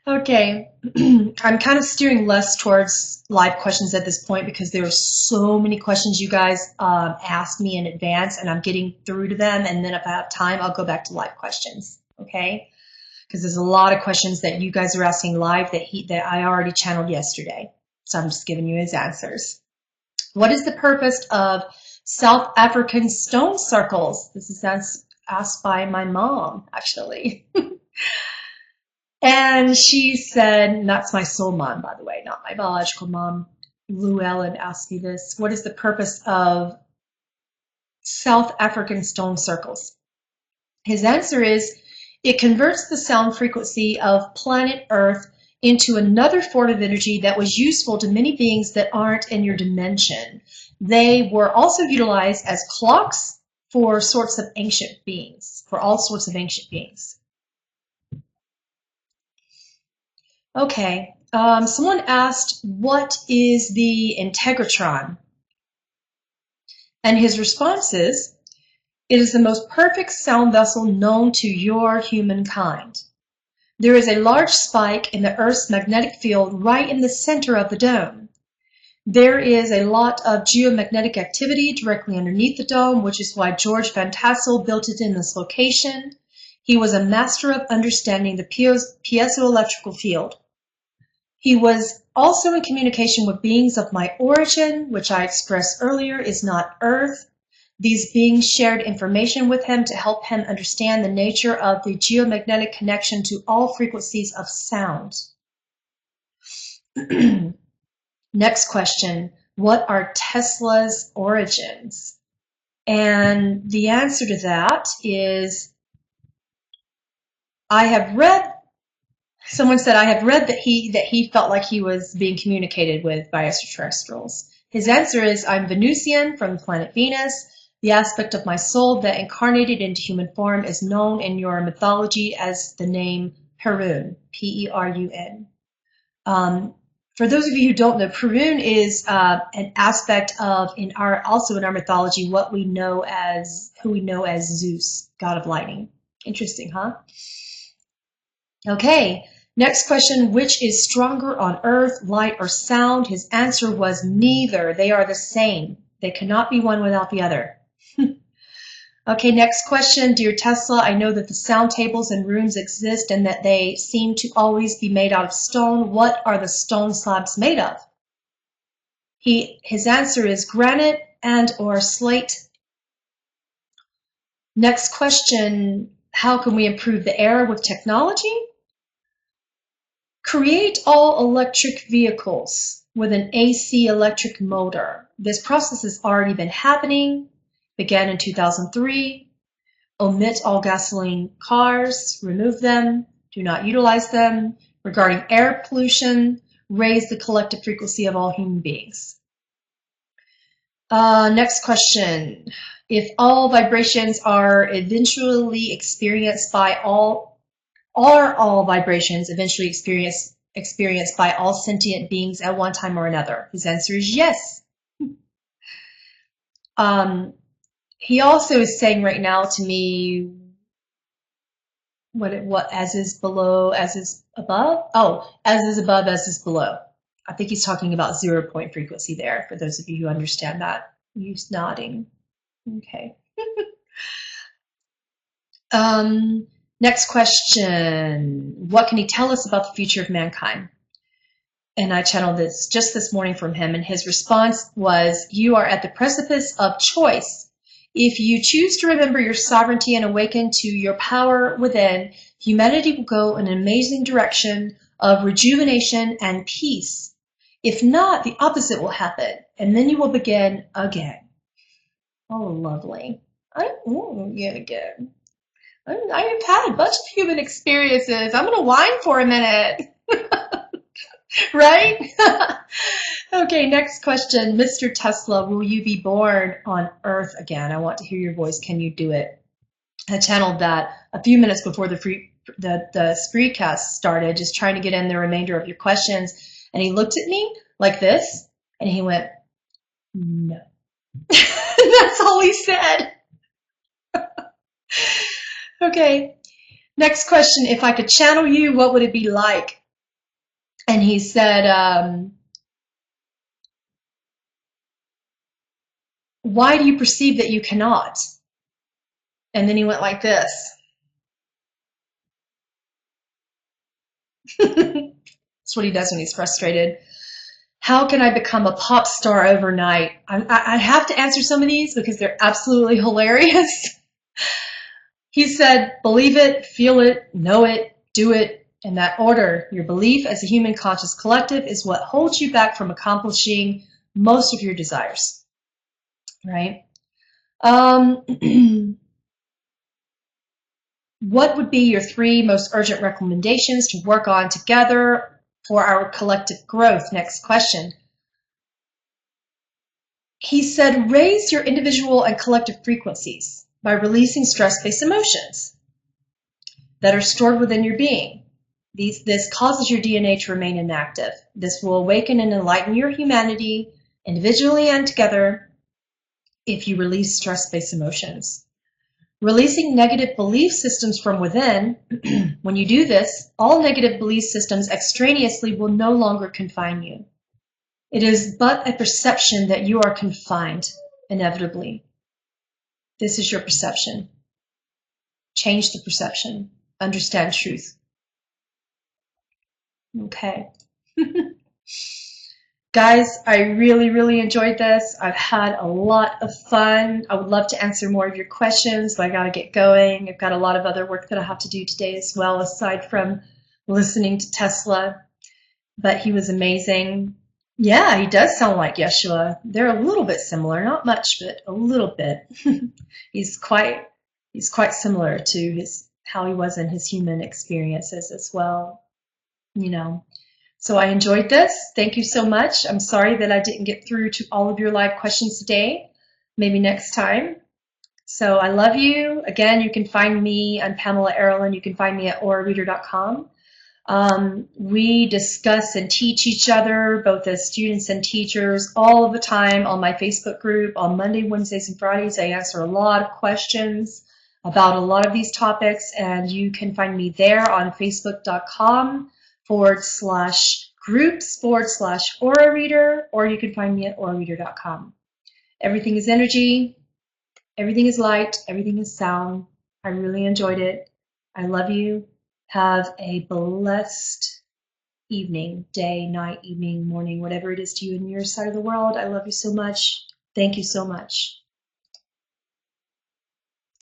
Speaker 1: Okay, I'm kind of steering less towards live questions at this point because there are so many questions you guys asked me in advance, and I'm getting through to them, and then if I have time, I'll go back to live questions, okay? Because there's a lot of questions that you guys are asking live that I already channeled yesterday. So I'm just giving you his answers. What is the purpose of South African stone circles? This is asked by my mom, actually. And she said, and that's my soul mom, by the way, not my biological mom. Llewellyn asked me this. What is the purpose of South African stone circles? His answer is, it converts the sound frequency of planet Earth into another form of energy that was useful to many beings that aren't in your dimension. They were also utilized as clocks for all sorts of ancient beings. Okay, someone asked, what is the integratron? And his response is, it is the most perfect sound vessel known to your humankind. There is a large spike in the Earth's magnetic field right in the center of the dome. There is a lot of geomagnetic activity directly underneath the dome, which is why George Van Tassel built it in this location. He was a master of understanding the piezoelectrical field. He was also in communication with beings of my origin, which I expressed earlier is not Earth. These beings shared information with him to help him understand the nature of the geomagnetic connection to all frequencies of sound. Next question, what are Tesla's origins? And the answer to that is, someone said, I have read that he felt like he was being communicated with by extraterrestrials. His answer is, I'm Venusian from the planet Venus. The aspect of my soul that incarnated into human form is known in your mythology as the name Perun, P-E-R-U-N. For those of you who don't know, Perun is an aspect of, also in our mythology, who we know as Zeus, god of lightning. Interesting, huh? Okay, next question, which is stronger on earth, light or sound? His answer was neither. They are the same. They cannot be one without the other. Okay, next question. Dear Tesla, I know that the sound tables and rooms exist and that they seem to always be made out of stone. What are the stone slabs made of? His answer is granite and or slate. Next question. How can we improve the air with technology? Create all electric vehicles with an AC electric motor. This process has already been happening. Began in 2003. Omit all gasoline cars, remove them, do not utilize them. Regarding air pollution, raise the collective frequency of all human beings. Next question. If all vibrations are eventually experienced by are all vibrations eventually experienced by all sentient beings at one time or another? His answer is yes. He also is saying right now to me, what as is below, as is above? Oh, as is above, as is below. I think he's talking about 0 point frequency there, for those of you who understand that. He's nodding. Okay. Next question. What can he tell us about the future of mankind? And I channeled this just this morning from him, and his response was, you are at the precipice of choice. If you choose to remember your sovereignty and awaken to your power within, humanity will go in an amazing direction of rejuvenation and peace. If not, the opposite will happen, and then you will begin again. Oh, lovely. Again. I've had a bunch of human experiences. I'm going to whine for a minute. Right? Okay, next question. Mr. Tesla, will you be born on Earth again? I want to hear your voice. Can you do it? I channeled that a few minutes before the Spreecast started, just trying to get in the remainder of your questions. And he looked at me like this, and he went, no. That's all he said. Okay, next question. If I could channel you, what would it be like? And he said, why do you perceive that you cannot? And then he went like this. That's what he does when he's frustrated. How can I become a pop star overnight? I have to answer some of these because they're absolutely hilarious. He said, believe it, feel it, know it, do it, in that order. Your belief as a human conscious collective is what holds you back from accomplishing most of your desires, right? What would be your 3 most urgent recommendations to work on together for our collective growth? Next question. He said, raise your individual and collective frequencies by releasing stress-based emotions that are stored within your being. This causes your DNA to remain inactive. This will awaken and enlighten your humanity individually and together if you release stress-based emotions. Releasing negative belief systems from within, when you do this, all negative belief systems extraneously will no longer confine you. It is but a perception that you are confined, inevitably. This is your perception. Change the perception. Understand truth. Okay. Guys, I really, really enjoyed this. I've had a lot of fun. I would love to answer more of your questions, but I got to get going. I've got a lot of other work that I have to do today as well, aside from listening to Tesla. But he was amazing. Yeah, he does sound like Yeshua. They're a little bit similar, not much, but a little bit. He's quite similar to how he was in his human experiences as well, you know. So I enjoyed this. Thank you so much. I'm sorry that I didn't get through to all of your live questions today. Maybe next time. So I love you. Again, you can find me. I'm Pamela Aaralyn. You can find me at aurareader.com. We discuss and teach each other, both as students and teachers, all of the time on my Facebook group. On Monday, Wednesdays, and Fridays, I answer a lot of questions about a lot of these topics, and you can find me there on facebook.com/groups/Aura Reader, or you can find me at aurareader.com. Everything is energy. Everything is light. Everything is sound. I really enjoyed it. I love you. Have a blessed evening, day, night, evening, morning, whatever it is to you in your side of the world. I love you so much. Thank you so much.